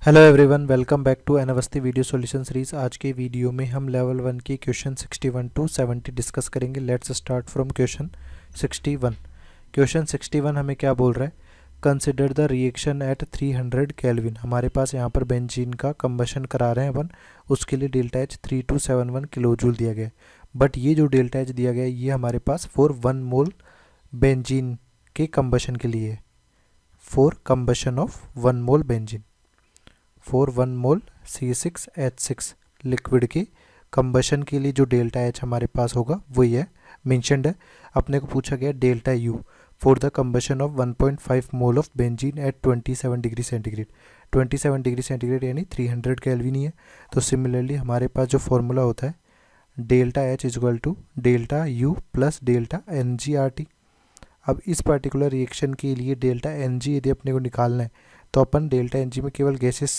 Hello everyone, welcome back to अनवस्थी video solution series. आज के वीडियो में हम लेवल 1 की क्वेश्चन 61 टू 70 डिस्कस करेंगे। Let's start from question 61। Question 61 हमें क्या बोल रहा है? Consider the reaction at 300 kelvin. हमारे पास यहाँ पर बेंजीन का कंबशन करा रहे हैं अपन, उसके लिए डेल्टा एच 3271 किलो जूल दिया गया है। बट ये जो डेल्टा एच दिया गया है ये हमारे पास फॉर 1 मोल बेंजीन के कंबशन के लिए है, for combustion of 1 mole benzene. For 1 mole C6H6 liquid के कंबशन के लिए जो डेल्टा एच हमारे पास होगा वही है, मेंशनड है। अपने को पूछा गया delta U for the combustion of 1.5 mole of benzene at 27 degree centigrade. 27 degree centigrade यानी 300 केल्विन ही है। तो सिमिलरली हमारे पास जो फॉर्मूला होता है delta H is equal to delta U plus delta N G R T. अब इस पर्टिकुलर रिएक्शन के लिए डेल्टा एन जी यदि अपने को निकालना है तो अपन डेल्टा एन जी में केवल गैसेस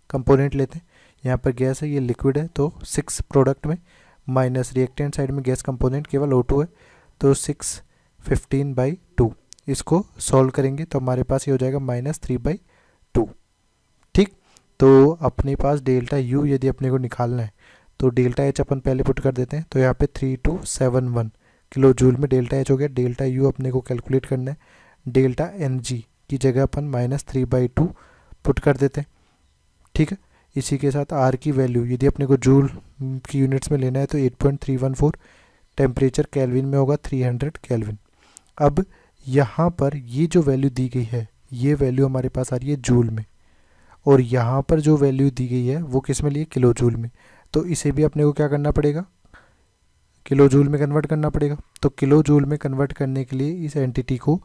कंपोनेंट लेते हैं। यहाँ पर गैस है, ये लिक्विड है, तो 6 प्रोडक्ट में माइनस रिएक्टेंट साइड में गैस कंपोनेंट केवल O2 है, तो 615/2। इसको सॉल्व करेंगे तो हमारे पास ये हो जाएगा -3/2। ठीक, तो अपने पास डेल्टा यू यदि अपने को निकालना है तो डेल्टा एच अपन पहले पुट कर देते हैं। तो यहाँ पे 3271 किलो जूल में डेल्टा एच हो गया। डेल्टा यू अपने को कैलकुलेट करना है, डेल्टा एन जी की जगह अपन -3/2 पुट कर देते हैं। ठीक है, इसी के साथ आर की वैल्यू यदि अपने को जूल की यूनिट्स में लेना है तो 8.314, टेम्परेचर केल्विन में होगा 300 केल्विन। अब यहाँ पर ये जो वैल्यू दी गई है ये वैल्यू हमारे पास आ रही है जूल में, और यहाँ पर जो वैल्यू दी गई है वो किस में लिए, किलो जूल में। तो इसे भी अपने को क्या करना पड़ेगा, किलो जूल में कन्वर्ट करना पड़ेगा। तो किलो जूल में कन्वर्ट करने के लिए इस एंटिटी को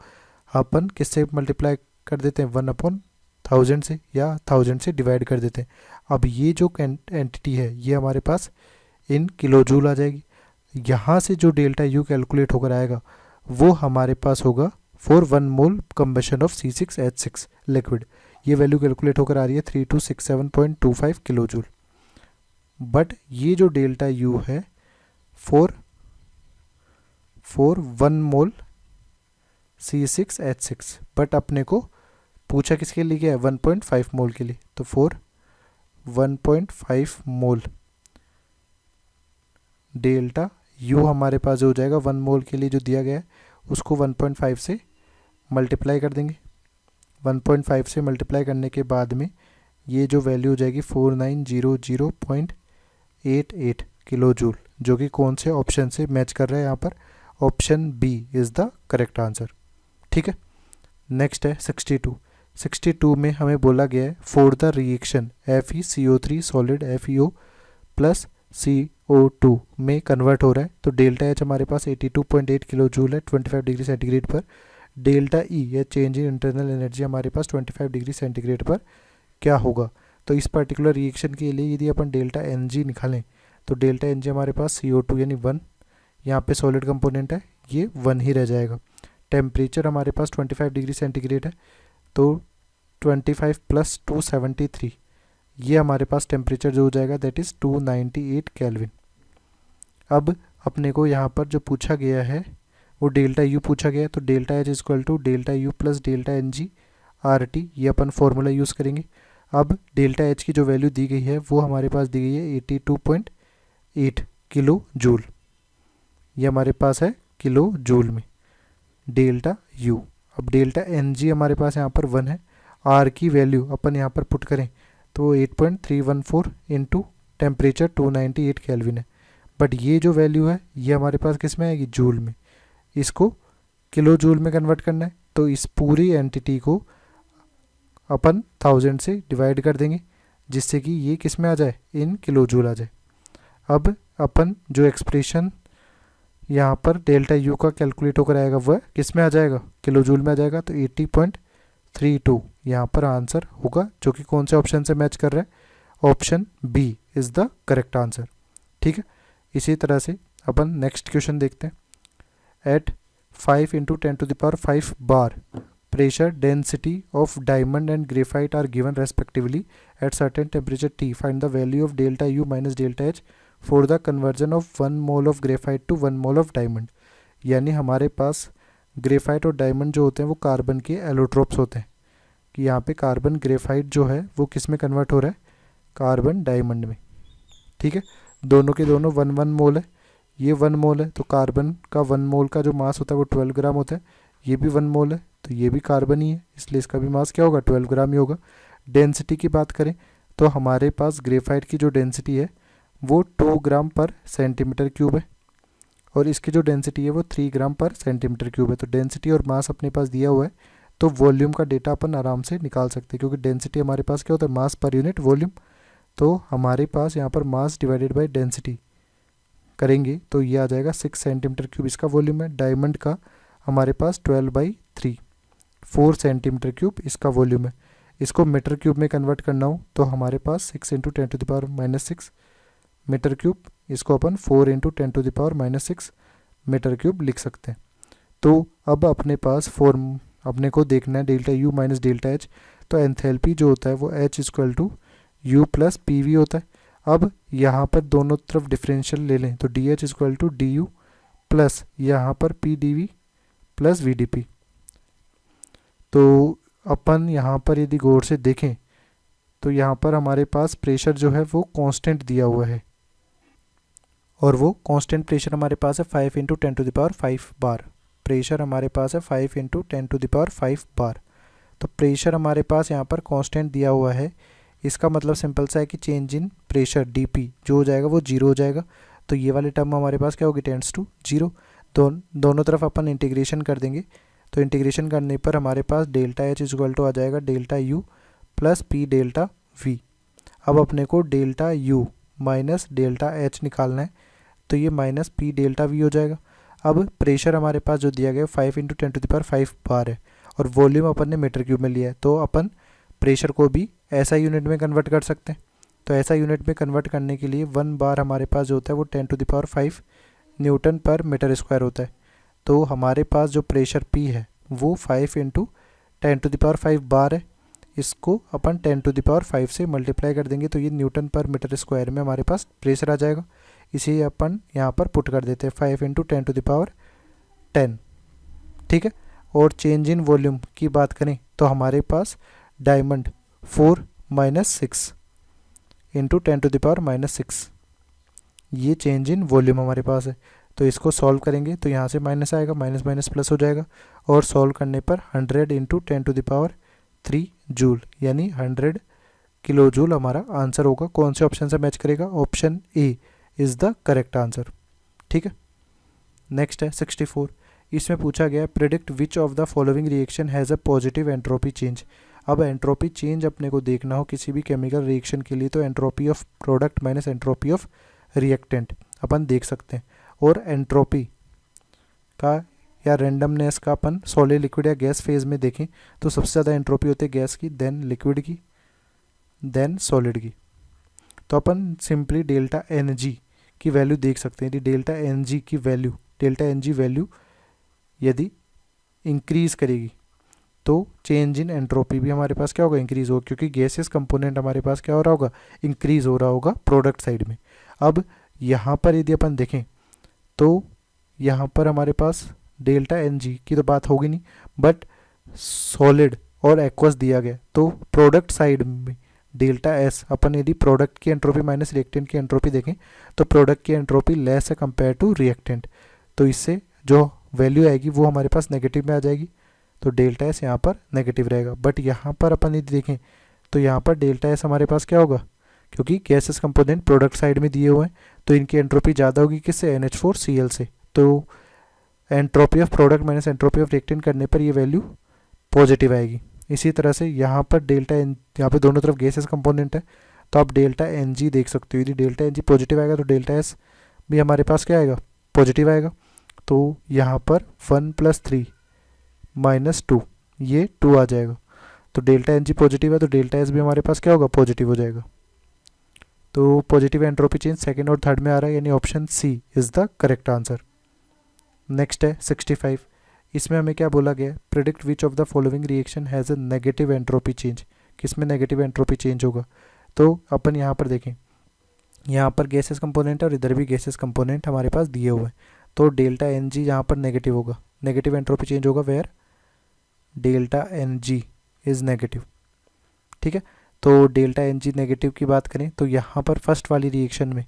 अपन किससे मल्टीप्लाई कर देते हैं, 1/1000 से, या 1000 से डिवाइड कर देते हैं। अब ये जो एंटिटी है ये हमारे पास इन किलो जूल आ जाएगी। यहाँ से जो डेल्टा यू कैलकुलेट होकर आएगा वो हमारे पास होगा for 1 mole combustion of C6H6 liquid. ये वैल्यू कैलकुलेट होकर आ रही है 3267.25 किलो जूल। बट ये जो डेल्टा यू है फॉर 1 मोल C6H6, बट अपने को पूछा किसके लिए गया है, 1.5 मोल के लिए। तो फॉर 1.5 मोल डेल्टा यू हमारे पास हो जाएगा 1 मोल के लिए जो दिया गया है उसको 1.5 से मल्टीप्लाई कर देंगे। 1.5 से मल्टीप्लाई करने के बाद में ये जो वैल्यू हो जाएगी 4900.88 किलो जूल, जो कि कौन से ऑप्शन से मैच कर रहा है, यहाँ पर option B is the correct answer. ठीक है, नेक्स्ट है 62 में हमें बोला गया है for the reaction FeCO3 solid FeO plus CO2 में कन्वर्ट हो रहा है। तो डेल्टा एच हमारे पास 82.8 किलो जूल है 25 डिग्री सेंटीग्रेड पर। डेल्टा ई या चेंज इन इंटरनल एनर्जी हमारे पास 25 डिग्री सेंटीग्रेड पर क्या होगा। तो इस पर्टिकुलर रिएक्शन के लिए यदि अपन डेल्टा एन जी निकालें तो डेल्टा एन जी हमारे पास CO2 यानी 1, यहाँ पे सॉलिड कंपोनेंट है ये 1 ही रह जाएगा। टेम्परेचर हमारे पास 25 डिग्री सेंटीग्रेड है, तो 25 + 273 ये हमारे पास टेम्परेचर जो हो जाएगा दैट इज़ 298 केल्विन। अब अपने को यहाँ पर जो पूछा गया है वो डेल्टा यू पूछा गया है, तो delta H is equal to delta U plus delta N G R T, ये अपन फॉर्मूला यूज़ करेंगे। अब डेल्टा एच की जो वैल्यू दी गई है वो हमारे पास दी गई है 82.8 किलो जूल, ये हमारे पास है किलो जूल में डेल्टा यू। अब डेल्टा एन जी हमारे पास यहाँ पर 1 है, आर की वैल्यू अपन यहाँ पर पुट करें तो 8.314 इंटू टेम्परेचर 298 केल्विन है। बट ये जो वैल्यू है ये हमारे पास किस में आएगी, जूल में। इसको किलो जूल में कन्वर्ट करना है, तो इस पूरी एंटिटी को अपन 1000 से डिवाइड कर देंगे जिससे कि ये किस में आ जाए, इन किलो जूल आ जाए। अब अपन जो एक्सप्रेशन यहाँ पर डेल्टा यू का कैलकुलेट होकर आएगा वह किस में आ जाएगा, किलो जूल में आ जाएगा। तो 80.32 यहाँ पर आंसर होगा, जो कि कौन से ऑप्शन से मैच कर रहा है, option B is the correct answer. ठीक है, इसी तरह से अपन नेक्स्ट क्वेश्चन देखते हैं। At 5 × 10⁵ bar pressure density of diamond and graphite are given respectively at certain temperature T. Find the value of delta U minus delta H for the conversion of 1 mole of graphite to 1 mole of diamond. यानी हमारे पास graphite और diamond जो होते हैं वो carbon के allotropes होते हैं। कि यहाँ पे कार्बन ग्रेफाइट जो है वो किस में कन्वर्ट हो रहा है, कार्बन डायमंड में। ठीक है, दोनों के दोनों 1 मोल है, ये 1 मोल है, तो कार्बन का 1 मोल का जो मास होता है वो 12 ग्राम होता है, ये भी 1 मोल है तो ये भी कार्बन ही है, इसलिए इसका भी मास क्या होगा, 12 ग्राम ही होगा। डेंसिटी की बात करें तो हमारे पास ग्रेफाइट की जो डेंसिटी है वो 2 ग्राम पर सेंटीमीटर क्यूब है और इसकी जो डेंसिटी है वो 3 ग्राम पर सेंटीमीटर क्यूब है। तो डेंसिटी और मास अपने पास दिया हुआ है, तो वॉल्यूम का डेटा अपन आराम से निकाल सकते हैं, क्योंकि डेंसिटी हमारे पास क्या होता है, मास पर यूनिट वॉल्यूम। तो हमारे पास यहाँ पर मास डिवाइडेड बाय डेंसिटी करेंगे तो ये आ जाएगा 6 सेंटीमीटर क्यूब इसका वॉल्यूम है। डायमंड का हमारे पास 12/3 4 सेंटीमीटर क्यूब इसका वॉल्यूम है। इसको मीटर क्यूब में कन्वर्ट करना हो तो हमारे पास 6 × 10⁻⁻6 मीटर क्यूब, इसको अपन 4 × 10⁻⁻6 मीटर क्यूब लिख सकते हैं। तो अब अपने पास फॉर्म अपने को देखना है delta U minus delta H. तो एंथैल्पी जो होता है वो H = U + PV होता है। अब यहाँ पर दोनों तरफ डिफरेंशियल ले लें तो DH = DU प्लस यहाँ पर PdV + VdP। तो अपन यहाँ पर यदि गौर से देखें तो यहाँ पर हमारे पास प्रेशर जो है वो कांस्टेंट दिया हुआ है और वो कांस्टेंट प्रेशर हमारे पास है 5 × 10⁵ बार। प्रेशर हमारे पास है 5 × 10⁵ बार। तो प्रेशर हमारे पास यहाँ पर कांस्टेंट दिया हुआ है, इसका मतलब सिंपल सा है कि चेंज इन प्रेशर dP जो हो जाएगा वो 0 हो जाएगा। तो ये वाली टर्म हमारे पास क्या होगी, टेंड्स टू 0। दोनों तरफ अपन इंटीग्रेशन कर देंगे तो इंटीग्रेशन करने पर हमारे पास डेल्टा H = आ जाएगा delta U + P delta V। अब अपने को delta U minus delta H निकालना है तो ये माइनस P डेल्टा V हो जाएगा। अब प्रेशर हमारे पास जो दिया गया 5 × 10⁵ बार है और वॉल्यूम अपन ने मीटर क्यूब में लिया है, तो अपन प्रेशर को भी ऐसा यूनिट में कन्वर्ट कर सकते हैं। तो ऐसा यूनिट में कन्वर्ट करने के लिए 1 बार हमारे पास जो होता है वो 10⁵ न्यूटन पर मीटर स्क्वायर होता है। तो हमारे पास जो प्रेशर P है वो 5 × 10⁵ बार है, इसको अपन 10⁵ से मल्टीप्लाई कर देंगे तो ये न्यूटन पर मीटर स्क्वायर में हमारे पास प्रेशर आ जाएगा। इसे अपन यहाँ पर पुट कर देते हैं 5 × 10⁻10। ठीक है, और चेंज इन वॉल्यूम की बात करें तो हमारे पास डायमंड 4 - 6 × 10⁻⁻6 ये चेंज इन वॉल्यूम हमारे पास है। तो इसको सॉल्व करेंगे तो यहाँ से माइनस आएगा, माइनस माइनस प्लस हो जाएगा और सॉल्व करने पर 100 × 10⁻³ जूल यानी 100 किलो जूल हमारा आंसर होगा। कौन से ऑप्शन से मैच करेगा, option A is the correct answer. ठीक है, नेक्स्ट है 64। इसमें पूछा गया predict which of the following reaction has a positive entropy change. अब एंट्रोपी चेंज अपने को देखना हो किसी भी केमिकल रिएक्शन के लिए तो entropy of product minus entropy of reactant अपन देख सकते हैं। और एंट्रोपी का या रेंडमनेस का अपन सॉलिड लिक्विड या गैस फेज में देखें तो सबसे ज़्यादा एंट्रोपी होती है गैस की, देन लिक्विड की, देन सॉलिड की। तो अपन सिंपली डेल्टा Ng की वैल्यू देख सकते हैं। यदि डेल्टा Ng वैल्यू यदि इंक्रीज़ करेगी तो चेंज इन एंट्रोपी भी हमारे पास क्या होगा, इंक्रीज़ होगा, क्योंकि गैसेस कंपोनेंट हमारे पास क्या हो रहा होगा, इंक्रीज़ हो रहा होगा प्रोडक्ट साइड में। अब यहाँ पर यदि अपन देखें तो यहाँ पर हमारे पास डेल्टा Ng की तो बात होगी नहीं, बट सॉलिड और एक्वस दिया गया तो प्रोडक्ट साइड में डेल्टा S अपन यदि प्रोडक्ट की एंट्रोपी माइनस रिएक्टेंट की एंट्रोपी देखें तो प्रोडक्ट की एंट्रोपी लेस है कंपेयर टू रिएक्टेंट, तो इससे जो वैल्यू आएगी वो हमारे पास नेगेटिव में आ जाएगी। तो डेल्टा S यहाँ पर नेगेटिव रहेगा। बट यहाँ पर अपन यदि देखें तो यहाँ पर डेल्टा S हमारे पास क्या होगा, क्योंकि गैसेस कंपोनेंट प्रोडक्ट साइड में दिए हुए हैं तो इनकी एंट्रोपी ज़्यादा होगी किससे, NH4Cl से। तो entropy of product minus entropy of reactant करने पर ये वैल्यू पॉजिटिव आएगी। इसी तरह से यहाँ पर डेल्टा यहाँ पे दोनों तरफ गैसेस कंपोनेंट है तो आप डेल्टा Ng देख सकते हो। यदि डेल्टा Ng पॉजिटिव आएगा तो डेल्टा S भी हमारे पास क्या आएगा, पॉजिटिव आएगा। तो यहाँ पर 1 + 3 - 2 ये 2 आ जाएगा। तो डेल्टा Ng पॉजिटिव है तो डेल्टा S भी हमारे पास क्या होगा, पॉजिटिव हो जाएगा। तो पॉजिटिव एंट्रोपी चेंज सेकेंड और थर्ड में आ रहा है यानी option C is the correct answer. Next है 65। इसमें हमें क्या बोला गया है, predict which of the following reaction has a negative entropy change. किसमें नेगेटिव एंट्रोपी चेंज होगा, तो अपन यहाँ पर देखें, यहाँ पर गैसेस कंपोनेंट है और इधर भी गैसेस कंपोनेंट हमारे पास दिए हुए हैं। तो डेल्टा Ng यहाँ पर नेगेटिव होगा, नेगेटिव एंट्रोपी चेंज होगा where delta Ng is negative. ठीक है, तो डेल्टा एन जी नेगेटिव की बात करें तो यहाँ पर फर्स्ट वाली रिएक्शन में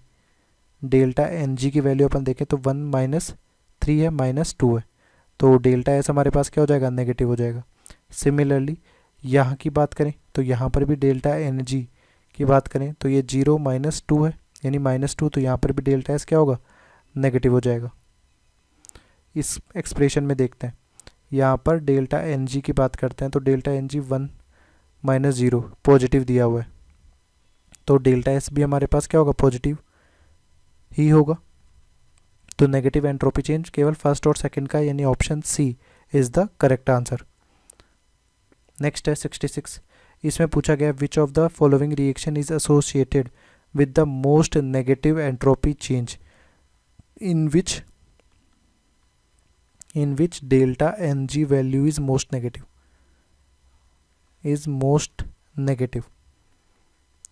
डेल्टा एन जी की वैल्यू अपन देखें तो 1 माइनस 3 है, माइनस 2 है, तो डेल्टा एस हमारे पास क्या हो जाएगा, नेगेटिव हो जाएगा। सिमिलरली यहाँ की बात करें तो यहाँ पर भी डेल्टा एन जी की बात करें तो ये 0 माइनस 2 है, यानी -2, तो यहाँ पर भी डेल्टा एस क्या होगा, नेगेटिव हो जाएगा। इस एक्सप्रेशन में देखते हैं, यहाँ पर डेल्टा एन जी की बात करते हैं तो delta N G 1 minus 0 positive दिया हुआ है, तो डेल्टा एस भी हमारे पास क्या होगा, पॉजिटिव ही होगा। तो नेगेटिव एंट्रोपी चेंज केवल फर्स्ट और सेकंड का, यानी option C is the correct answer. Next है 66, इसमें पूछा गया which of the following reaction is associated with the most negative entropy change in which delta Ng value is most negative,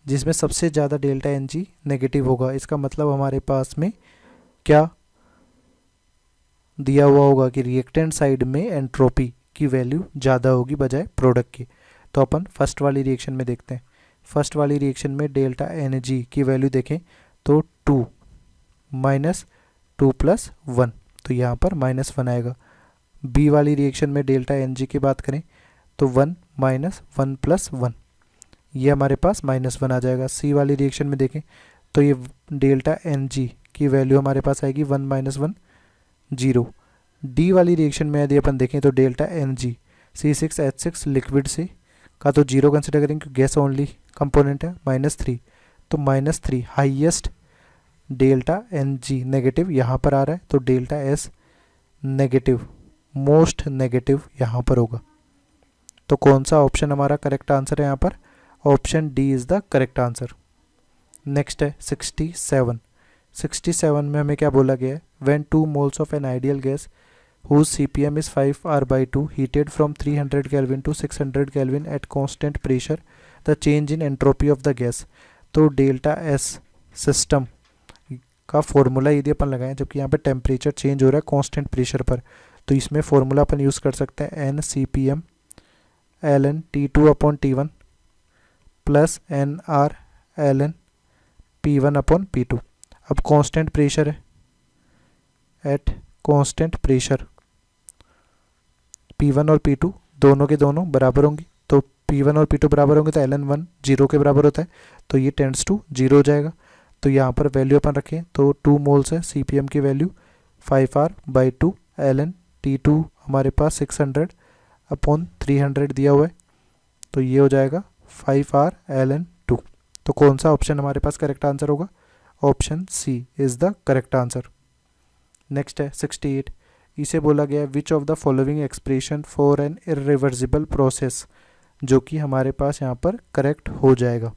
जिसमें सबसे ज़्यादा डेल्टा Ng नेगेटिव होगा। इसका मतलब हमारे पास में क्या दिया हुआ होगा कि रिएक्टेंट साइड में एंट्रोपी की वैल्यू ज़्यादा होगी बजाय प्रोडक्ट की। तो अपन फर्स्ट वाली रिएक्शन में देखते हैं। फर्स्ट वाली रिएक्शन में डेल्टा Ng की वैल्यू देखें तो 2 माइनस 2 प्लस 1, तो यहाँ पर -1 आएगा। बी वाली रिएक्शन में डेल्टा Ng की बात करें तो 1 माइनस 1 प्लस 1, ये हमारे पास -1 आ जाएगा। सी वाली रिएक्शन में देखें तो ये डेल्टा Ng की वैल्यू हमारे पास आएगी 1 माइनस 1 0। डी वाली रिएक्शन में यदि अपन देखें तो डेल्टा Ng C6H6 लिक्विड से का तो 0 कंसिडर करेंगे क्योंकि गैस ओनली कंपोनेंट है, -3, तो -3 हाईएस्ट डेल्टा Ng नेगेटिव यहाँ पर आ रहा है, तो delta S negative, most negative यहाँ पर होगा। तो कौन सा ऑप्शन हमारा करेक्ट आंसर है यहाँ पर, option D is the correct answer. Next है 67। 67 में हमें क्या बोला गया है, when 2 moles of an ideal gas whose CPM is 5R/2 heated from 300 Kelvin to 600 Kelvin at constant pressure, the change in entropy of the gas। तो delta S system का formula यदि अपन लगाएं, जबकि यहाँ पे टेम्परेचर चेंज हो रहा है कांस्टेंट प्रेशर पर, तो इसमें फॉर्मूला अपन यूज़ कर सकते हैं NCPM ln T2/T1 plus NR ln P1/P2। अब कांस्टेंट प्रेशर है, एट कांस्टेंट प्रेशर P1 और P2 दोनों के दोनों बराबर होंगी, तो P1 और P2 बराबर होंगे तो ln1 0 के बराबर होता है, तो ये टेंड्स टू 0 हो जाएगा। तो यहाँ पर वैल्यू अपन रखें तो 2 मोल्स है, CPM की वैल्यू 5R/2 ln T2 हमारे पास 600/300 दिया हुआ है, तो ये हो जाएगा 5R ln 2। तो कौन सा ऑप्शन हमारे पास करेक्ट आंसर होगा, option C is the correct answer. Next है 68, इसे बोला गया which of the following expression for an irreversible process, जो कि हमारे पास यहाँ पर करेक्ट हो जाएगा।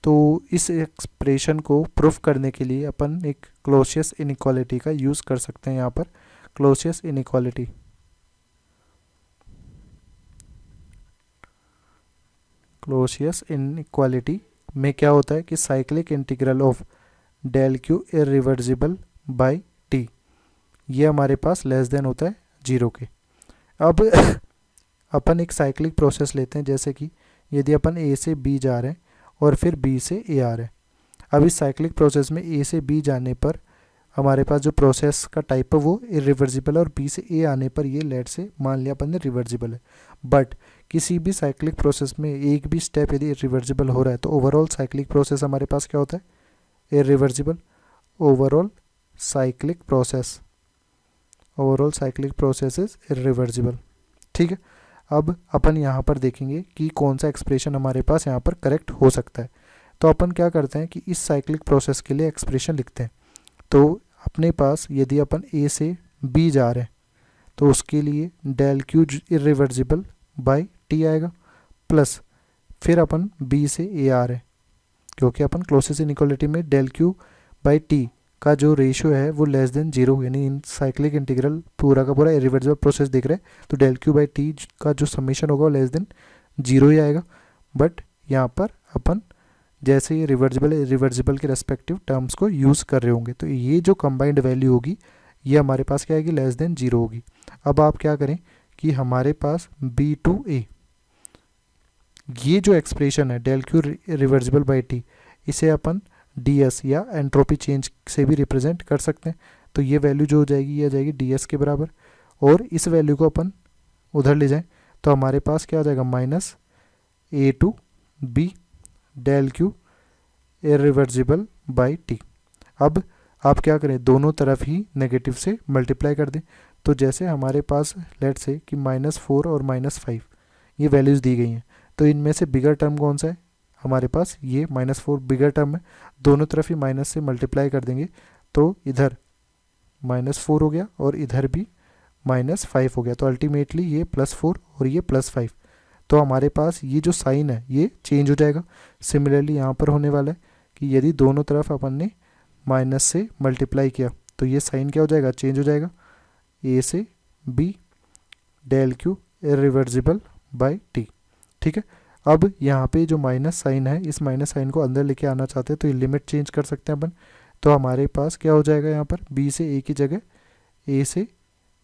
तो इस एक्सप्रेशन को प्रूफ करने के लिए अपन एक क्लोसियस इनइक्वालिटी का यूज़ कर सकते हैं। यहाँ पर क्लोसियस इनइक्वालिटी में क्या होता है कि cyclic integral of del Q irreversible by T, ये हमारे पास लेस देन होता है 0 के। अब अपन एक साइक्लिक प्रोसेस लेते हैं, जैसे कि यदि अपन A से B जा रहे हैं और फिर B से A आ रहे हैं। अब इस साइक्लिक प्रोसेस में A से B जाने पर हमारे पास जो प्रोसेस का टाइप है वो इरिवर्सिबल, और B से A आने पर ये लेट से मान लिया अपन ने रिवर्सिबल है। बट किसी भी साइक्लिक प्रोसेस में एक भी स्टेप यदि इरिवर्सिबल हो रहा है तो ओवरऑल साइक्लिक प्रोसेस हमारे पास क्या होता है, irreversible. Overall cyclic process is irreversible. ठीक है, अब अपन यहाँ पर देखेंगे कि कौन सा एक्सप्रेशन हमारे पास यहाँ पर करेक्ट हो सकता है। तो अपन क्या करते हैं कि इस साइक्लिक प्रोसेस के लिए एक्सप्रेशन लिखते हैं। तो अपने पास यदि अपन A से B जा रहे हैं तो उसके लिए del Q irreversible by T आएगा, प्लस फिर अपन B से A आ रहे हैं, क्योंकि अपन क्लोसियस इनइक्वालिटी में del Q बाई T का जो रेशियो है वो लेस देन 0, यानी इन साइक्लिक इंटीग्रल पूरा का पूरा इरिवर्सिबल प्रोसेस दिख रहा है, तो del Q बाई T का जो समीशन होगा वो लेस देन 0 ही आएगा। बट यहाँ पर अपन जैसे ये रिवर्सिबल के रेस्पेक्टिव टर्म्स को यूज़ कर रहे होंगे, तो ये जो कंबाइंड वैल्यू होगी ये हमारे पास क्या आएगी, लेस देन 0 होगी। अब आप क्या करें कि हमारे पास B to A ये जो एक्सप्रेशन है del Q reversible by T, इसे अपन डी एस या एंट्रोपी चेंज से भी रिप्रेजेंट कर सकते हैं। तो ये वैल्यू जो हो जाएगी ये आ जाएगी डी एस के बराबर, और इस वैल्यू को अपन उधर ले जाएं तो हमारे पास क्या आ जाएगा minus A to B del Q irreversible by T. अब आप क्या करें, दोनों तरफ ही नेगेटिव से मल्टीप्लाई कर दें। तो जैसे हमारे पास लेट से कि -4 और -5 ये वैल्यूज़ दी गई हैं, तो इनमें से बिगर टर्म कौन सा है, हमारे पास ये -4 बिगर टर्म है। दोनों तरफ ही माइनस से मल्टीप्लाई कर देंगे तो इधर -4 हो गया और इधर भी -5 हो गया। तो अल्टीमेटली ये +4 और ये +5, तो हमारे पास ये जो साइन है ये चेंज हो जाएगा। सिमिलरली यहाँ पर होने वाला है कि यदि दोनों तरफ अपन ने माइनस से मल्टीप्लाई किया तो ये साइन क्या हो जाएगा, चेंज हो जाएगा, ए से B del Q irreversible by T. ठीक है, अब यहाँ पे जो माइनस साइन है इस माइनस साइन को अंदर लेके आना चाहते हैं तो ये लिमिट चेंज कर सकते हैं अपन। तो हमारे पास क्या हो जाएगा यहाँ पर बी से ए की जगह ए से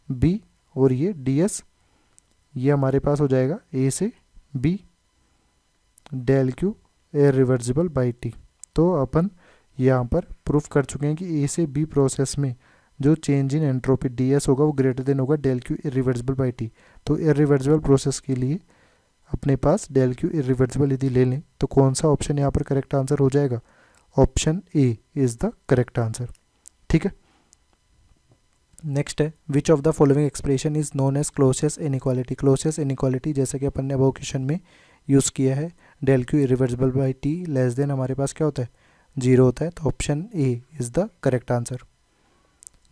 बी, और ये डी एस ये हमारे पास हो जाएगा ए से B del Q irreversible by T. तो अपन यहाँ पर प्रूफ कर चुके हैं कि ए से बी प्रोसेस में जो change in entropy D S होगा वो ग्रेटर देन होगा del Q irreversible by T. तो इरिवर्सिबल प्रोसेस के लिए अपने पास डेल क्यू इरिवर्सिबल यदि ले लें तो कौन सा ऑप्शन यहाँ पर करेक्ट आंसर हो जाएगा, option A is the correct answer. ठीक है, नेक्स्ट है which of the following expression is known as Clausius inequality. Clausius inequality जैसे कि अपन ने अबव क्वेश्चन में यूज़ किया है, del Q irreversible by T less than हमारे पास क्या होता है, 0 होता है। तो option A is the correct answer.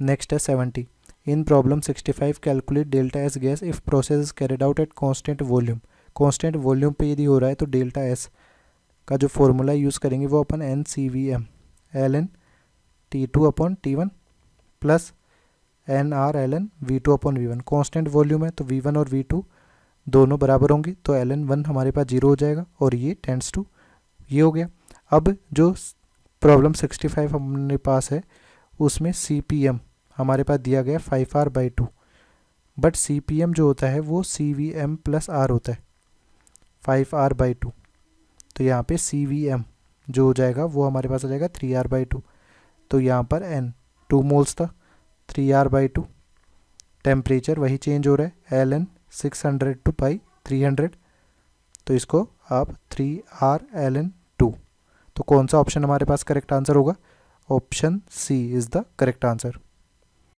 Next है 70, in problem 65 calculate delta S gas if process is carried out at constant volume. Constant volume पे यदि हो रहा है तो डेल्टा एस का जो फॉर्मूला यूज़ करेंगे वो अपन n C V M L N T two upon T one plus n R L N V two upon V one. Constant volume है तो वी वन और वी टू दोनों बराबर होंगे, तो एल एन वन हमारे पास 0 हो जाएगा और ये टेंड्स टू ये हो गया। अब जो प्रॉब्लम 65 हमारे पास है उसमें सी पी एम हमारे पास दिया गया 5r/2, but C P M जो होता है वो सी वी एम प्लस आर होता है 5r/2। तो यहाँ पे सी वी एम जो हो जाएगा वो हमारे पास आ जाएगा 3r/2। तो यहाँ पर n 2 मोल्स था, 3r/2। टेम्परेचर वही चेंज हो रहा है, एल एन 600/300। तो इसको आप 3r/ln2। तो कौन सा ऑप्शन हमारे पास करेक्ट आंसर होगा, option C is the correct answer.